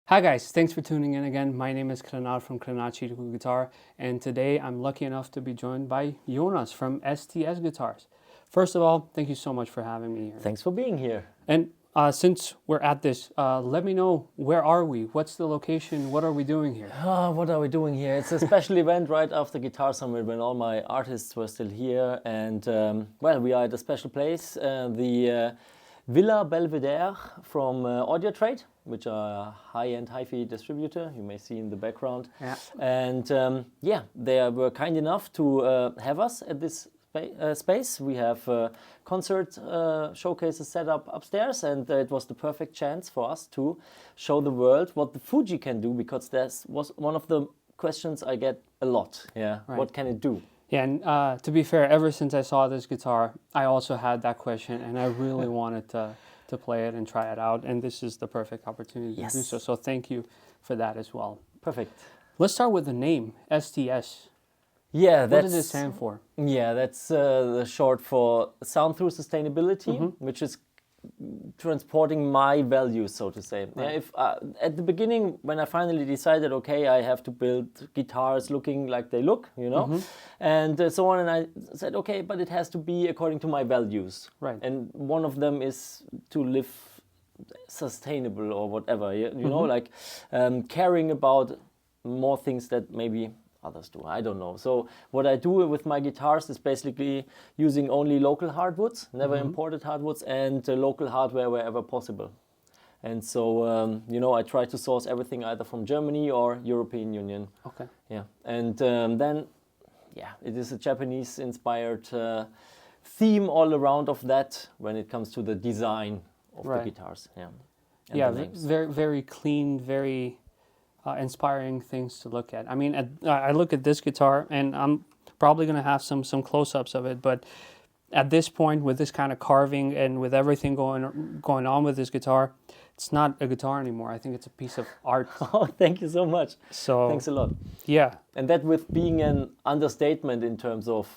Hi guys, thanks for tuning in again. My name is Kranal from Kranachi Guitar, and today I'm lucky enough to be joined by Jonas from STS Guitars. First of all, thank you so much for having me here. Thanks for being here. And since we're at this, let me know, where are we? What's the location? What are we doing here? What are we doing here? It's a special event right after Guitar Summit when all my artists were still here. And well, we are at a special place, the Villa Belvedere from Audio Trade, which are a high-end hi-fi distributor. You may see in the background. Yeah. And yeah, they were kind enough to have us at this space. We have concert showcases set up upstairs, and it was the perfect chance for us to show the world what the Fuji can do, because that was one of the questions I get a lot. Yeah, right. What can it do? Yeah, and to be fair, ever since I saw this guitar, I also had that question, and I really wanted to play it and try it out, and this is the perfect opportunity to do so. So thank you for that as well. Perfect. Let's start with the name, STS. Yeah, what does it stand for? Yeah, that's the short for Sound Through Sustainability, which is transporting my values, so to say. Right. If at the beginning, when I finally decided, okay, I have to build guitars looking like they look, you know, and so on, and I said, okay, but it has to be according to my values. Right. And one of them is to live sustainable or whatever, you know, like caring about more things that maybe others do. I don't know. So what I do with my guitars is basically using only local hardwoods, never imported hardwoods, and local hardware wherever possible. And so, you know, I try to source everything either from Germany or European Union. Okay. Yeah. And then, yeah, it is a Japanese-inspired theme all around of that when it comes to the design of the guitars. Yeah. And yeah, very, very clean, very inspiring things to look at. I mean, I look at this guitar, and I'm probably going to have some close-ups of it, but at this point, with this kind of carving and with everything going on with this guitar, it's not a guitar anymore. I think it's a piece of art. Oh, thank you so much. So thanks a lot. Yeah. And that with being an understatement in terms of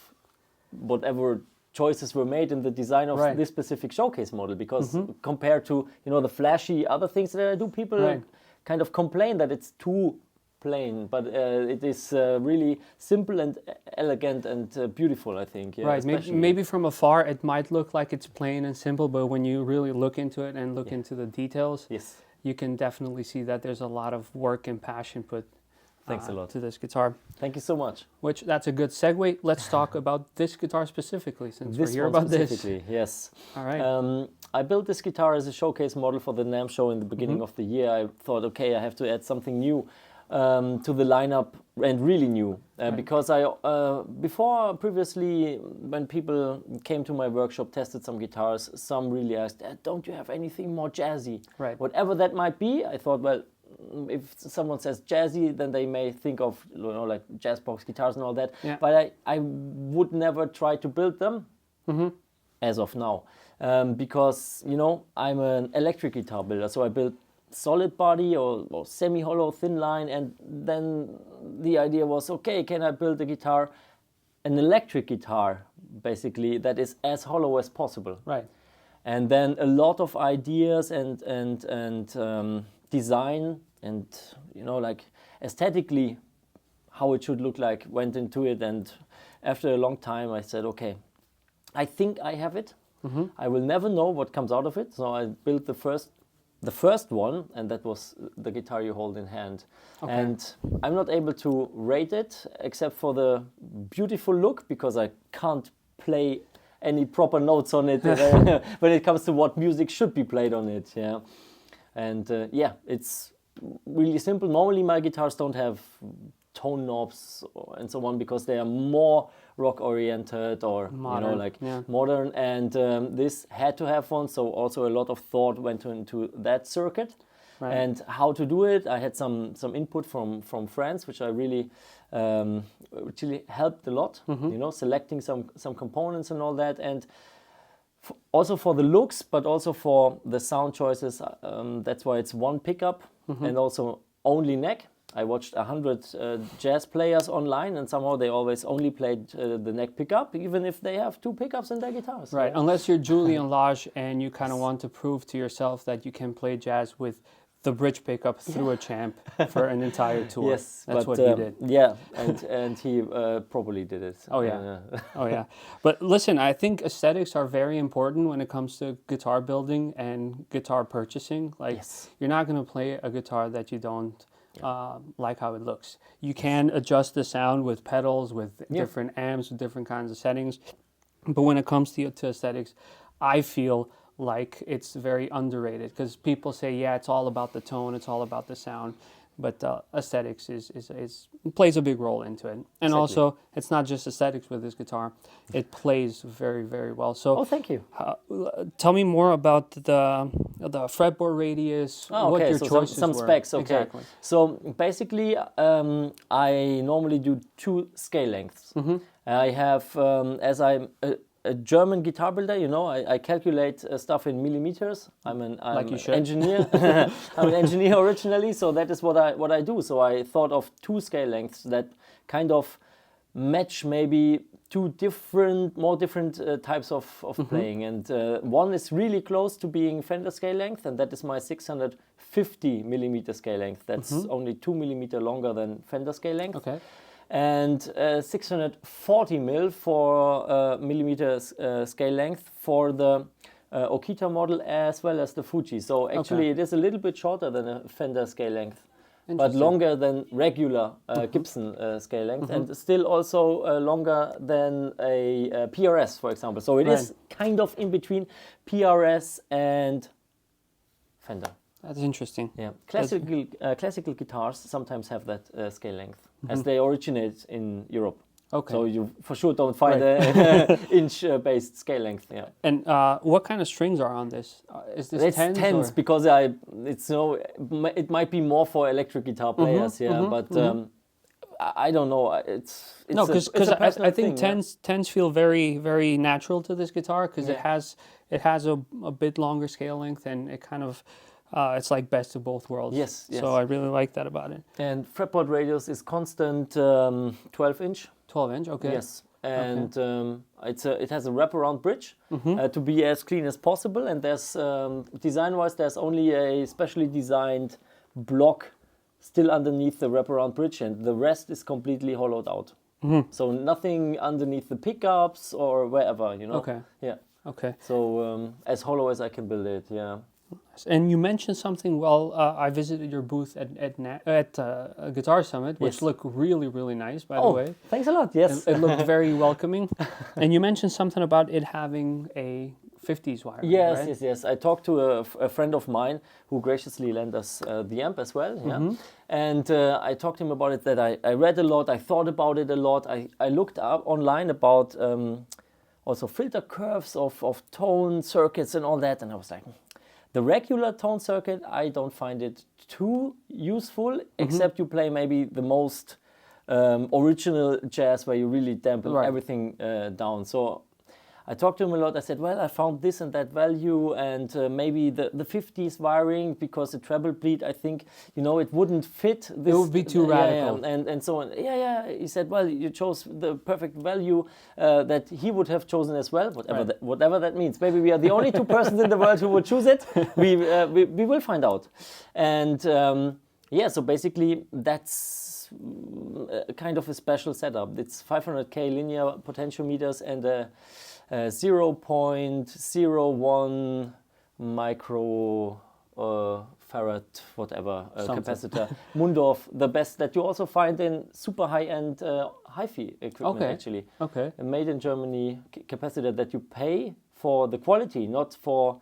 whatever choices were made in the design of this specific showcase model, because compared to, you know, the flashy other things that I do, people kind of complain that it's too plain, but it is really simple and elegant and beautiful, I think. Yeah, right, maybe from afar it might look like it's plain and simple, but when you really look into it and look into the details, you can definitely see that there's a lot of work and passion put Thanks a lot. to this guitar. Thank you so much. Which, that's a good segue. Let's talk about this guitar specifically, since we're here about this. Yes. All right. I built this guitar as a showcase model for the NAMM show in the beginning of the year. I thought, okay, I have to add something new to the lineup, and really new, because I previously, when people came to my workshop, tested some guitars, some really asked, don't you have anything more jazzy? Right. Whatever that might be, I thought, well, if someone says jazzy, then they may think of, you know, like jazz box guitars and all that. Yeah. But I would never try to build them as of now, because, you know, I'm an electric guitar builder, so I build solid body or semi-hollow thin line, and then the idea was, okay, can I build a guitar, an electric guitar, basically, that is as hollow as possible. Right. And then a lot of ideas and design and, you know, like aesthetically how it should look like went into it. And after a long time I said, okay, I think I have it. I will never know what comes out of it. So I built the first one, and that was the guitar you hold in hand. Okay. And I'm not able to rate it except for the beautiful look, because I can't play any proper notes on it when it comes to what music should be played on it. Yeah. And yeah, it's really simple. Normally my guitars don't have tone knobs and so on, because they are more rock oriented or modern, you know, like modern. And this had to have one, so also a lot of thought went into that circuit. Right. And how to do it. I had some input from friends, which really helped a lot. You know, selecting some components and all that, and also for the looks, but also for the sound choices. That's why it's one pickup and also only neck. I watched 100 jazz players online, and somehow they always only played the neck pickup, even if they have two pickups in their guitars. Right, unless you're Julian Lage and you kind of want to prove to yourself that you can play jazz with the bridge pickup through a champ for an entire tour. Yes, that's but, what he did. Yeah, and he probably did it. Oh yeah, oh yeah. But listen, I think aesthetics are very important when it comes to guitar building and guitar purchasing. Like, Yes. you're not gonna play a guitar that you don't like how it looks. You can adjust the sound with pedals, with different amps, with different kinds of settings. But when it comes to aesthetics, I feel like it's very underrated, because people say, yeah, it's all about the tone, it's all about the sound, but aesthetics plays a big role into it. And also, it's not just aesthetics with this guitar; it plays very, very well. So, Oh, thank you. Tell me more about the fretboard radius. What your so choices some were. specs. Okay. Exactly. So basically, I normally do 2 scale lengths. I have, as I'm a German guitar builder, you know, I calculate stuff in millimeters. I'm an Like you should. engineer. I'm an engineer originally, so that is what I do. So I thought of 2 scale lengths that kind of match maybe 2 more different types of playing. And one is really close to being Fender scale length, and that is my 650 millimeter scale length. That's only 2 millimeter longer than Fender scale length. Okay. And 640 millimeter scale length for the Okita model as well as the Fuji. So actually it is a little bit shorter than a Fender scale length, but longer than regular Gibson scale length, and still also longer than a PRS, for example. So it is kind of in between PRS and Fender. That's interesting. Yeah, classical guitars sometimes have that scale length, as they originate in Europe. Okay. So you for sure don't find a inch-based scale length. Yeah. And what kind of strings are on this? Is this It's tens? tens because it might be more for electric guitar players. But I don't know. It's no, because I think thing, tens feel very, very natural to this guitar, because it has a bit longer scale length, and it kind of it's like best of both worlds. Yes. So I really like that about it. And fretboard radius is constant 12 inch. 12 inch, okay. Yes, and it has a wraparound bridge to be as clean as possible. And there's design-wise, there's only a specially designed block still underneath the wraparound bridge, and the rest is completely hollowed out. So nothing underneath the pickups or wherever, you know. Okay. Yeah. Okay. So as hollow as I can build it. Yeah. And you mentioned something. Well, I visited your booth at Guitar Summit, which looked really, really nice, by the way. Thanks a lot. Yes, it looked very welcoming. And you mentioned something about it having a 50s wire. Yes, right? yes. I talked to a friend of mine who graciously lent us the amp as well. Yeah, and I talked to him about it. That I read a lot. I thought about it a lot. I looked up online about also filter curves of tone circuits and all that, and I was like, the regular tone circuit, I don't find it too useful, except you play maybe the most original jazz where you really dampen everything down. So I talked to him a lot. I said, well, I found this and that value, and maybe the 50s wiring, because the treble bleed, I think, you know, it wouldn't fit. This, it would be too radical. And so on. Yeah. He said, well, you chose the perfect value that he would have chosen as well, whatever that means. Maybe we are the only 2 persons in the world who would choose it. We will find out. And so basically that's kind of a special setup. It's 500K linear potentiometers and a 0.01 micro farad, whatever, capacitor. Mundorf, the best that you also find in super high-end hi-fi equipment, actually. Okay. A made in Germany capacitor that you pay for the quality, not for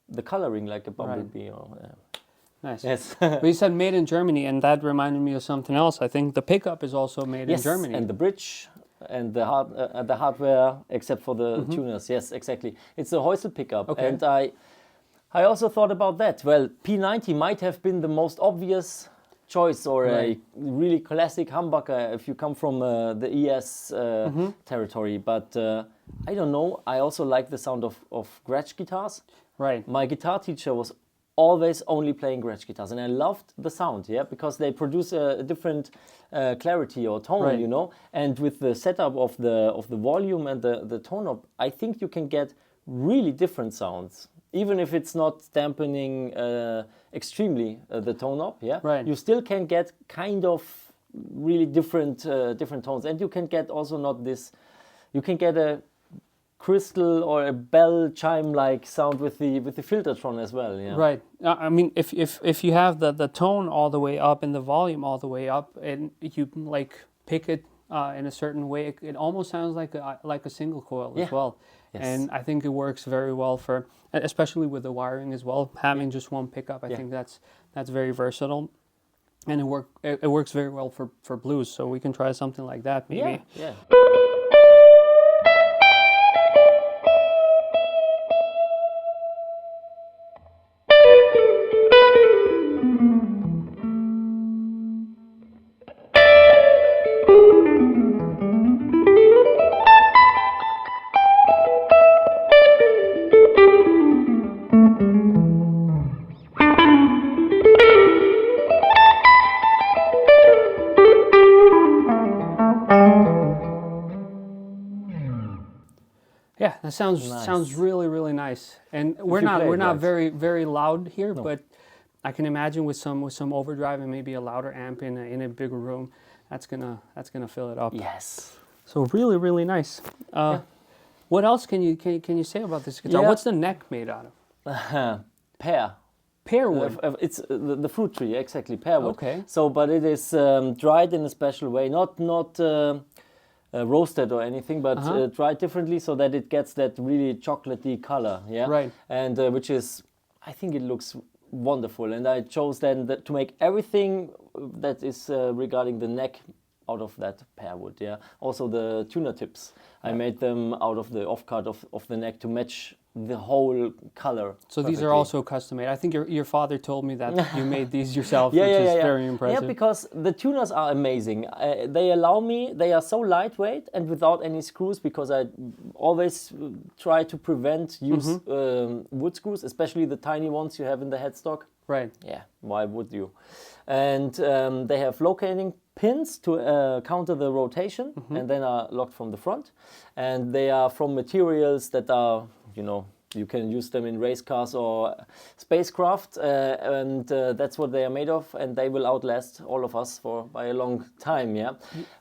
the coloring like a Bumblebee. Nice. Yes. But you said made in Germany, and that reminded me of something else. I think the pickup is also made in Germany. And the bridge and the hardware, except for the tuners. Yes, exactly. It's a Heusel pickup. Okay. And I also thought about that. Well, P90 might have been the most obvious choice, or a really classic humbucker if you come from the ES territory. But I don't know. I also like the sound of Gretsch guitars. Right. My guitar teacher was always only playing Gretsch guitars, and I loved the sound, because they produce a different clarity or tone, you know. And with the setup of the volume and the tone up, I think you can get really different sounds even if it's not dampening extremely the tone up, yeah, Right. you still can get kind of really different tones, and you can get also not this. You can get a crystal or a bell chime like sound with the Filtertron as well. Yeah. Right. I mean, if you have the tone all the way up and the volume all the way up, and you like pick it in a certain way, it almost sounds like a single coil as Yeah. well. Yes. And I think it works very well for, especially with the wiring as well. Having just one pickup, I think that's very versatile, and it works very well for blues. So we can try something like that maybe. Yeah. Yeah, that sounds really nice. And we're you play it not right. very loud here, but I can imagine with some overdrive and maybe a louder amp in a bigger room, that's gonna fill it up. Yes. So really nice. What else can you say about this guitar? Yeah. What's the neck made out of? Pear. Pear wood. It's the fruit tree, exactly, pear wood. Okay. So, but it is dried in a special way, not roasted or anything, but dried differently so that it gets that really chocolatey color. Yeah. Right. And which is, I think it looks wonderful. And I chose then to make everything that is regarding the neck out of that pear wood. Yeah. Also the tuner tips, I made them out of the offcut of the neck to match the whole color. So these are perfectly. also custom made. I think your father told me that you made these yourself, which is very impressive. Yeah, because the tuners are amazing. They allow me, they are so lightweight and without any screws, because I always try to prevent use wood screws, especially the tiny ones you have in the headstock. Right. Yeah, why would you? And they have locating pins to counter the rotation, and then are locked from the front. And they are from materials that are, you can use them in race cars or spacecraft, and that's what they are made of, and they will outlast all of us by a long time, yeah.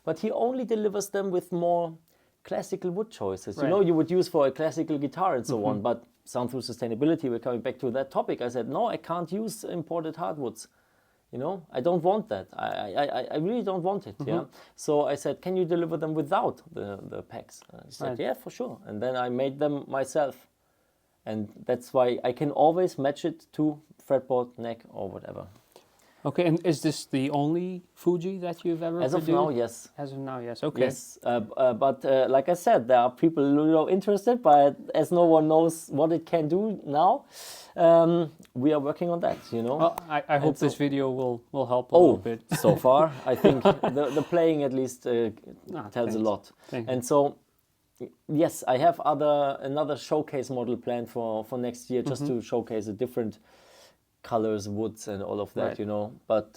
But he only delivers them with more classical wood choices. Right. You would use for a classical guitar and so on, but sound through sustainability, we're coming back to that topic. I said, no, I can't use imported hardwoods. I don't want that. I really don't want it. Yeah. So I said, can you deliver them without the packs? He said, Right. yeah, for sure. And then I made them myself. And that's why I can always match it to fretboard, neck, or whatever. Okay, and is this the only Fuji that you've ever As of produced? now, yes. As of now, yes. Okay. Yes, but like I said, there are people interested, but as no one knows what it can do now, we are working on that. Well, I hope this video will help a little bit. So far, I think the playing at least tells thanks. a lot. Thank you. And so, yes, I have another showcase model planned for next year, just to showcase the different colors, woods, and all of that. Right. But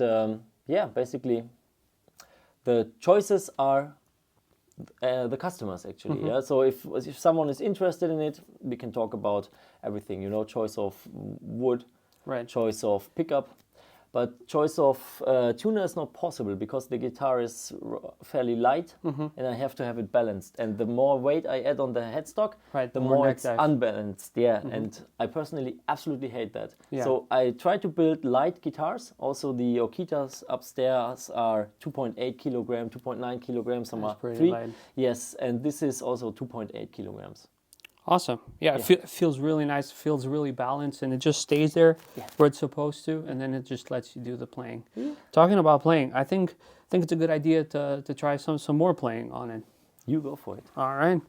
yeah, basically, the choices are the customers actually. Yeah. So if someone is interested in it, we can talk about everything. Choice of wood, Right. choice of pickup, but choice of tuner is not possible because the guitar is fairly light, and I have to have it balanced. And the more weight I add on the headstock, Right, the more more neck it's dive. unbalanced. Yeah, and I personally absolutely hate that. Yeah. So I try to build light guitars. Also, the Okitas upstairs are 2.8 kilogram, 2.9 kilograms, some That's are pretty 3. light. Yes, and this is also 2.8 kilograms. Awesome. Yeah, it feels really nice. It feels really balanced, and it just stays there where it's supposed to, and then it just lets you do the playing. Talking about playing, I think it's a good idea to try some more playing on it. You go for it. All right.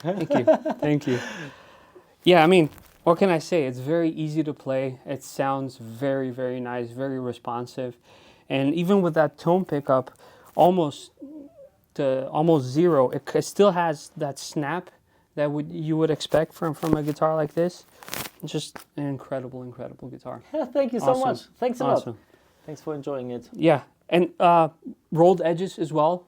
Thank you. Thank you. Yeah, I mean, what can I say? It's very easy to play. It sounds very, very nice, very responsive. And even with that tone pickup, almost to almost zero, it still has that snap that you would expect from a guitar like this. It's just an incredible, incredible guitar. Yeah, thank you so Awesome. much. Thanks a lot. Awesome. Thanks for enjoying it. Yeah, and rolled edges as well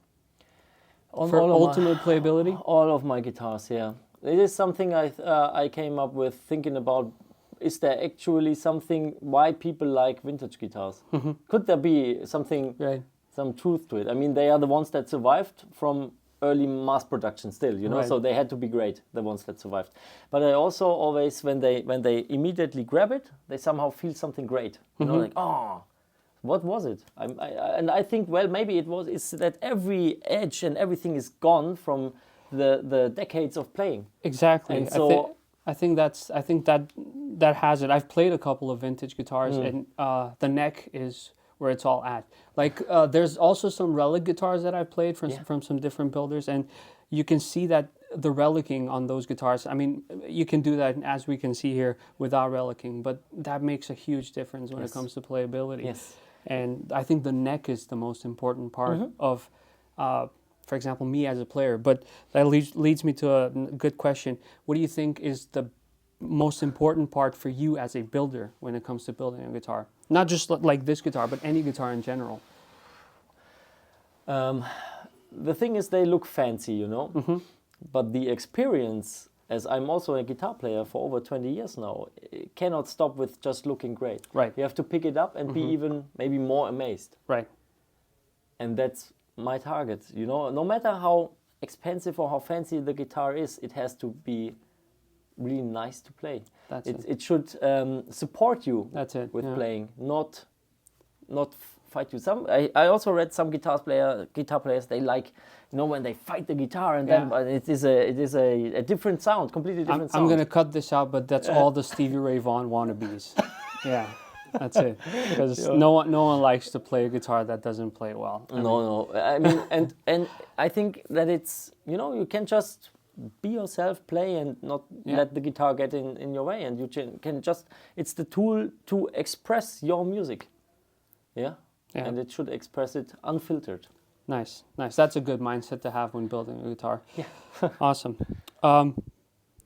On for all of ultimate playability. all of my guitars, yeah. It is something I came up with thinking about. Is there actually something why people like vintage guitars? Could there be something, Right. some truth to it? I mean, they are the ones that survived from early mass production still, you know, Right. so they had to be great, the ones that survived. But I also always, when they immediately grab it, they somehow feel something great, you know, like, oh, what was it? And I think, well, maybe it's that every edge and everything is gone from the decades of playing. Exactly. And so I think that has it. I've played a couple of vintage guitars, and the neck is where it's all at. Like there's also some relic guitars that I've played from some different builders, and you can see that the relicing on those guitars. I mean, you can do that, as we can see here, without relicing, but that makes a huge difference when it comes to playability. Yes. And I think the neck is the most important part of, for example, me as a player. But that leads me to a good question. What do you think is the most important part for you as a builder when it comes to building a guitar? Not just like this guitar, but any guitar in general. The thing is, they look fancy, you know, but the experience, as I'm also a guitar player for over 20 years now, it cannot stop with just looking great. Right. You have to pick it up and be even maybe more amazed. Right. And that's my target, you know. No matter how expensive or how fancy the guitar is, it has to be really nice to play. That's it should support you That's it, with yeah. playing, not fight you. I also read some guitar players, they like, you know, when they fight the guitar and then it is a different sound, completely different sound. I'm going to cut this out, but that's all the Stevie Ray Vaughan wannabes. Yeah, that's it. Because no one likes to play a guitar that doesn't play well. No. I mean, and I think that it's, you know, you can just be yourself, play, and not let the guitar get in your way, and you can just, it's the tool to express your music. Yeah. And it should express it unfiltered. Nice. That's a good mindset to have when building a guitar. Yeah. Awesome.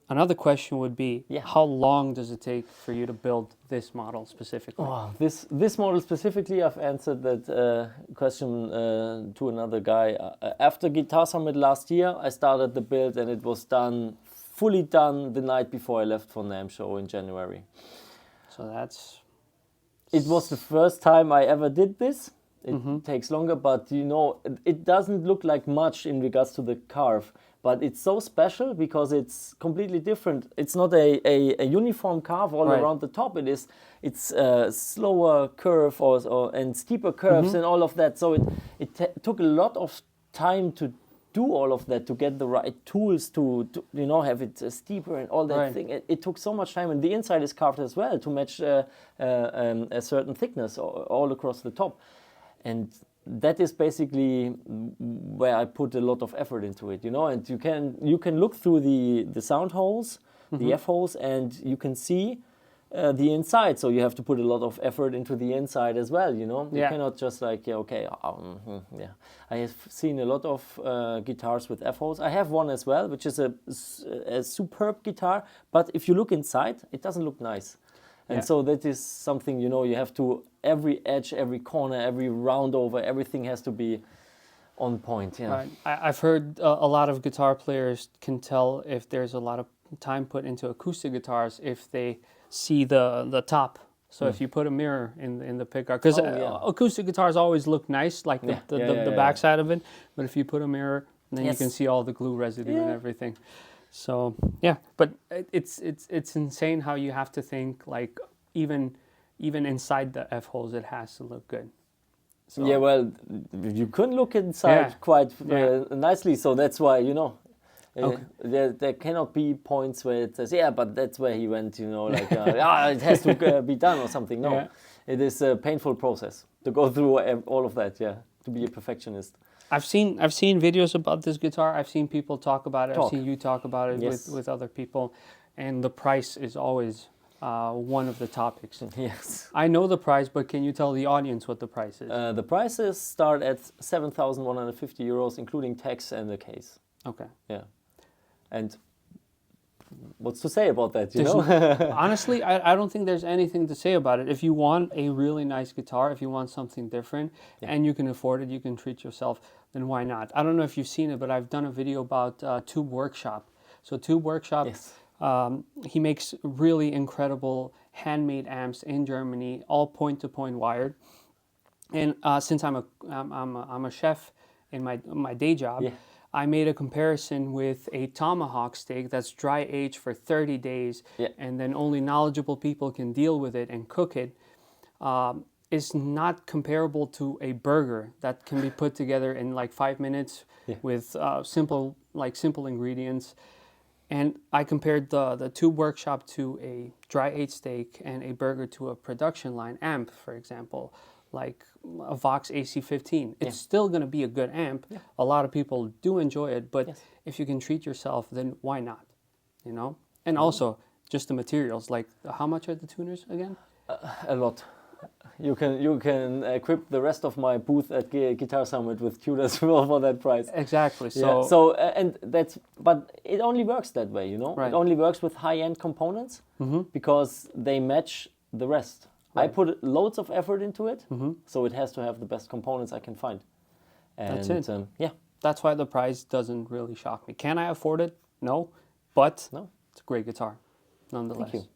Another question would be, how long does it take for you to build this model specifically? Oh, this model specifically, I've answered that question to another guy. After Guitar Summit last year, I started the build, and it was fully done the night before I left for NAMM show in January. So that's... It was the first time I ever did this. It takes longer, but you know, it doesn't look like much in regards to the carve, but it's so special because it's completely different. It's not a uniform carve all around the top. It's slower curve and steeper curves and all of that. So it took a lot of time to do all of that, to get the right tools to you know, have it steeper and all that thing. It took so much time, and the inside is carved as well to match a certain thickness all across the top. And that is basically where I put a lot of effort into it, you know. And you can look through the sound holes, the F holes, and you can see the inside. So you have to put a lot of effort into the inside as well, you know. You cannot just like, I have seen a lot of guitars with F holes. I have one as well, which is a superb guitar, but if you look inside, it doesn't look nice. And so that is something, you know, you have to, every edge, every corner, every round over, everything has to be on point. Yeah. Right. I've heard a lot of guitar players can tell if there's a lot of time put into acoustic guitars if they see the top. So if you put a mirror in the pickguard, because acoustic guitars always look nice, like the backside of it. But if you put a mirror, then you can see all the glue residue and everything. So but it's insane how you have to think, like even inside the F holes, it has to look good. So, yeah, well, you can look inside quite nicely, so that's why, you know. There cannot be points where it says, but that's where he went, you know, like, it has to be done or something. No, it is a painful process to go through all of that, to be a perfectionist. I've seen videos about this guitar. I've seen people talk about it. Talk. I've seen you talk about it Yes. with other people, and the price is always one of the topics. Yes. I know the price, but can you tell the audience what the price is? The prices start at 7,150 euros, including tax and the case. Okay. Yeah. And what's to say about that, you There's know? Honestly, I don't think there's anything to say about it. If you want a really nice guitar, if you want something different, and you can afford it, you can treat yourself, then why not? I don't know if you've seen it, but I've done a video about Tube Workshop. So Tube Workshop, Yes. he makes really incredible handmade amps in Germany, all point-to-point wired. And since I'm a chef in my day job, Yeah. I made a comparison with a tomahawk steak that's dry aged for 30 days, Yeah. and then only knowledgeable people can deal with it and cook it. Is not comparable to a burger that can be put together in like 5 minutes with simple ingredients. And I compared the Tube Workshop to a dry aged steak and a burger to a production line amp, for example, like a Vox AC15. It's still going to be a good amp. A lot of people do enjoy it, but if you can treat yourself, then why not? You know? And also, just the materials, like how much are the tuners again? A lot. You can equip the rest of my booth at Guitar Summit with tuners for that price. Exactly. So, So, and that's, but it only works that way, you know. Right. It only works with high-end components because they match the rest. I put loads of effort into it, so it has to have the best components I can find. And, That's it. Yeah. that's why the price doesn't really shock me. Can I afford it? No, but No. it's a great guitar, nonetheless. Thank you.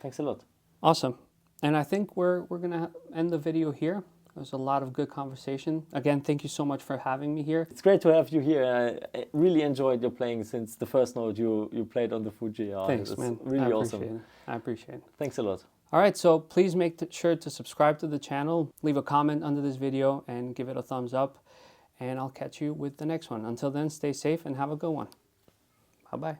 Thanks a lot. Awesome. And I think we're gonna end the video here. There's a lot of good conversation. Again, thank you so much for having me here. It's great to have you here. I really enjoyed your playing since the first note you played on the Fuji. Thanks, it's man. Really I awesome. appreciate it. I appreciate it. Thanks a lot. All right, so please make sure to subscribe to the channel, leave a comment under this video, and give it a thumbs up. And I'll catch you with the next one. Until then, stay safe and have a good one. Bye-bye.